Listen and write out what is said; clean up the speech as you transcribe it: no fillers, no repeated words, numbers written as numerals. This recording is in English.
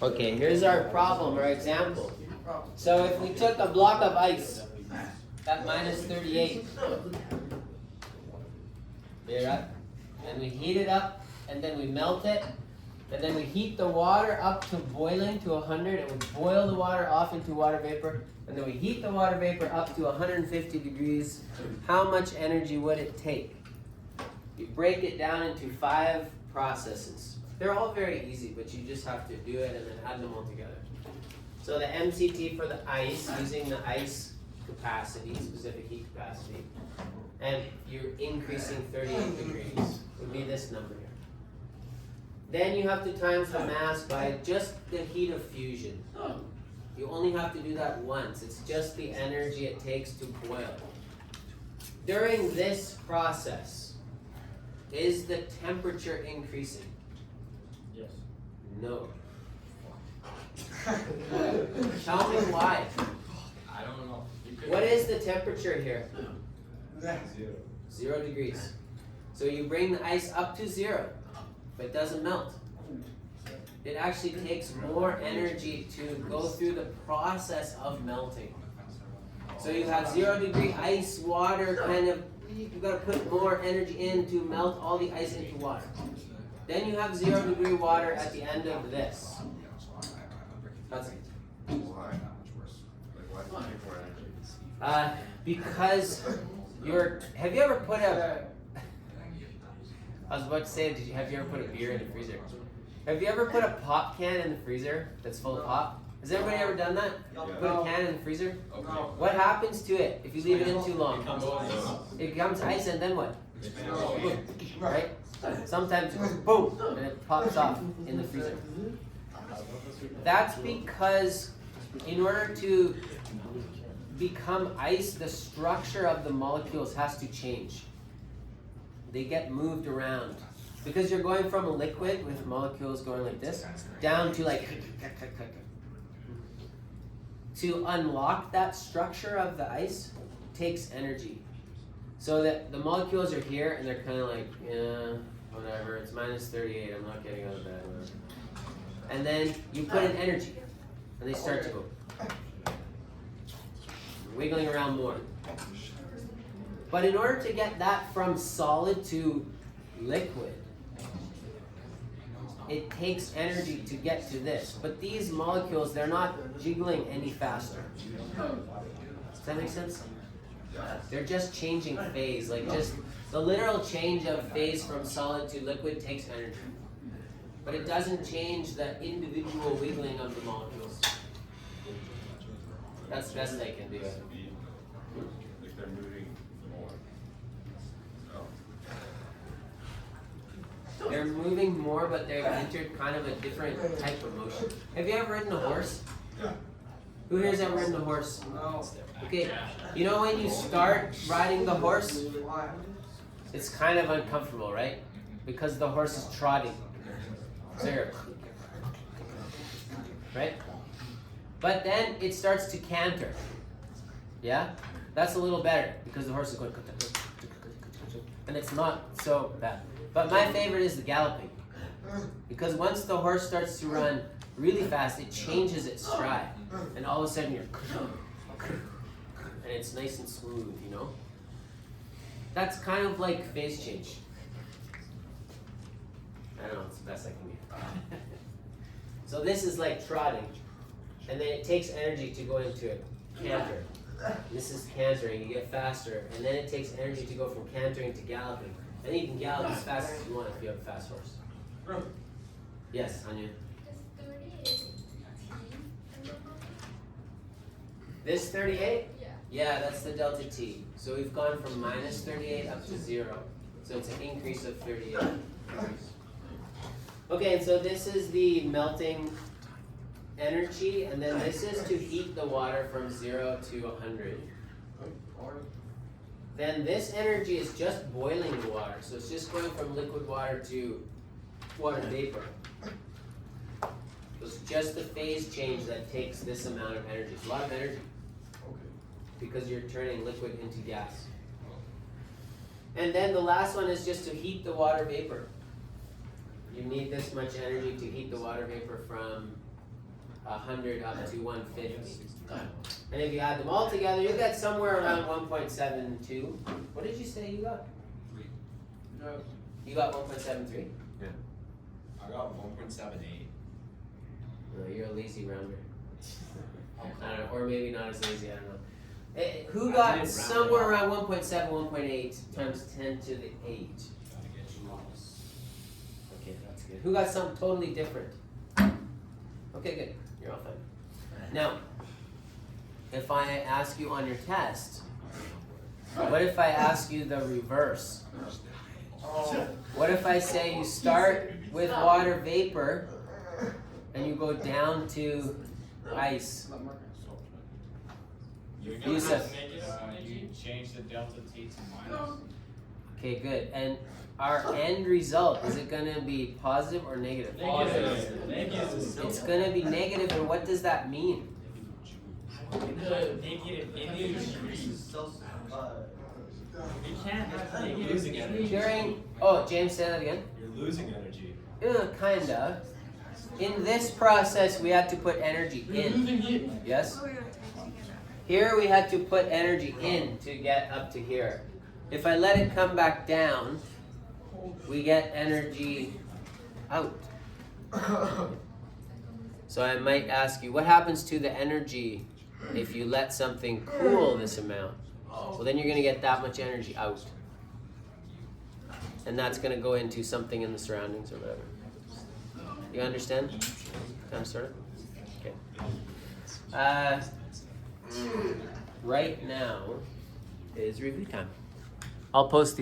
Okay, here's our problem, our example. So if we took a block of ice at minus 38, and we heat it up, and then we melt it, and then we heat the water up to boiling to 100, and we boil the water off into water vapor, and then we heat the water vapor up to 150 degrees, how much energy would it take? You break it down into 5 processes. They're all very easy, but you just have to do it and then add them all together. So the MCT for the ice, using the ice capacity, specific heat capacity, and you're increasing 38 degrees, would be this number here. Then you have to times the mass by just the heat of fusion. You only have to do that once. It's just the energy it takes to boil. During this process, is the temperature increasing? Yes. No. Tell me why. I don't know. What is the temperature here? 0. 0 degrees. So you bring the ice up to 0, but it doesn't melt. It actually takes more energy to go through the process of melting. So you have 0 degree ice, water, kind of, you've got to put more energy in to melt all the ice into water. Then you have 0 degree water at the end of this. That's it. Why? Like, why do you take more energy? Because have you ever put a, I was about to say, have you ever put a beer in the freezer? Have you ever put a pop can in the freezer that's full of pop? Has everybody ever done that? Put a can in the freezer? No. What happens to it if you leave it in too long? It becomes ice, and then what? Right? Sometimes it goes boom, and it pops off in the freezer. That's because in order to become ice, the structure of the molecules has to change. They get moved around. Because you're going from a liquid with molecules going like this, down to like, to unlock that structure of the ice takes energy. So that the molecules are here and they're kind of like, yeah, whatever, it's minus 38, I'm not getting out of bed. Whatever. And then you put in energy, and they start to go wiggling around more. But in order to get that from solid to liquid, it takes energy to get to this. But these molecules, they're not jiggling any faster. Does that make sense? They're just changing phase. Like just the literal change of phase from solid to liquid takes energy. But it doesn't change the individual wiggling of the molecules. That's the best I can do. Like they're moving more. No. They're moving more, but they've entered kind of a different type of motion. Have you ever ridden a horse? Yeah. Who here's ever ridden a horse? No. Okay, you know when you start riding the horse, it's kind of uncomfortable, right? Because the horse is trotting. So you're, right? But then it starts to canter. Yeah? That's a little better because the horse is going, and it's not so bad. But my favorite is the galloping. Because once the horse starts to run really fast, it changes its stride. And all of a sudden you're, and it's nice and smooth, you know? That's kind of like phase change. I don't know, it's the best I can do. So this is like trotting, and then it takes energy to go into a canter. This is cantering, you get faster, and then it takes energy to go from cantering to galloping. And you can gallop as fast as you want if you have a fast horse. Yes, Anya? This 38? Yeah, that's the delta T. So we've gone from minus 38 up to 0. So it's an increase of 38. Okay, and so this is the melting energy, and then this is to heat the water from 0 to 100. Then this energy is just boiling the water, so it's just going from liquid water to water vapor. So it's just the phase change that takes this amount of energy. It's a lot of energy because you're turning liquid into gas. And then the last one is just to heat the water vapor. You need this much energy to heat the water vapor from 100 up to 150. And if you add them all together, you get somewhere around 1.72. What did you say you got? You got 1.73? I got 1.78. No, you're a lazy rounder. I don't know, or maybe not as lazy, I don't know. Who got somewhere around 1.7, 1.8 times 10 to the 8? Okay, that's good. Who got something totally different? Okay, good. You're all fine. Now, if I ask you on your test, what if I ask you the reverse? What if I say you start with water vapor and you go down to ice? Yusuf. You change the delta T to minus. Okay, good. And our end result, is it going to be positive or negative? Negative. It's going to be negative, and what does that mean? Negative energy. You can't have negative Losing energy. James, say that again. You're losing energy. Kinda. In this process, we had to put energy in. Yes? Here we had to put energy in to get up to here. If I let it come back down, we get energy out. So I might ask you, what happens to the energy if you let something cool this amount? Well, then you're going to get that much energy out. And that's going to go into something in the surroundings or whatever. You understand? Kind of, sort of? Okay. Right now is review time. I'll post these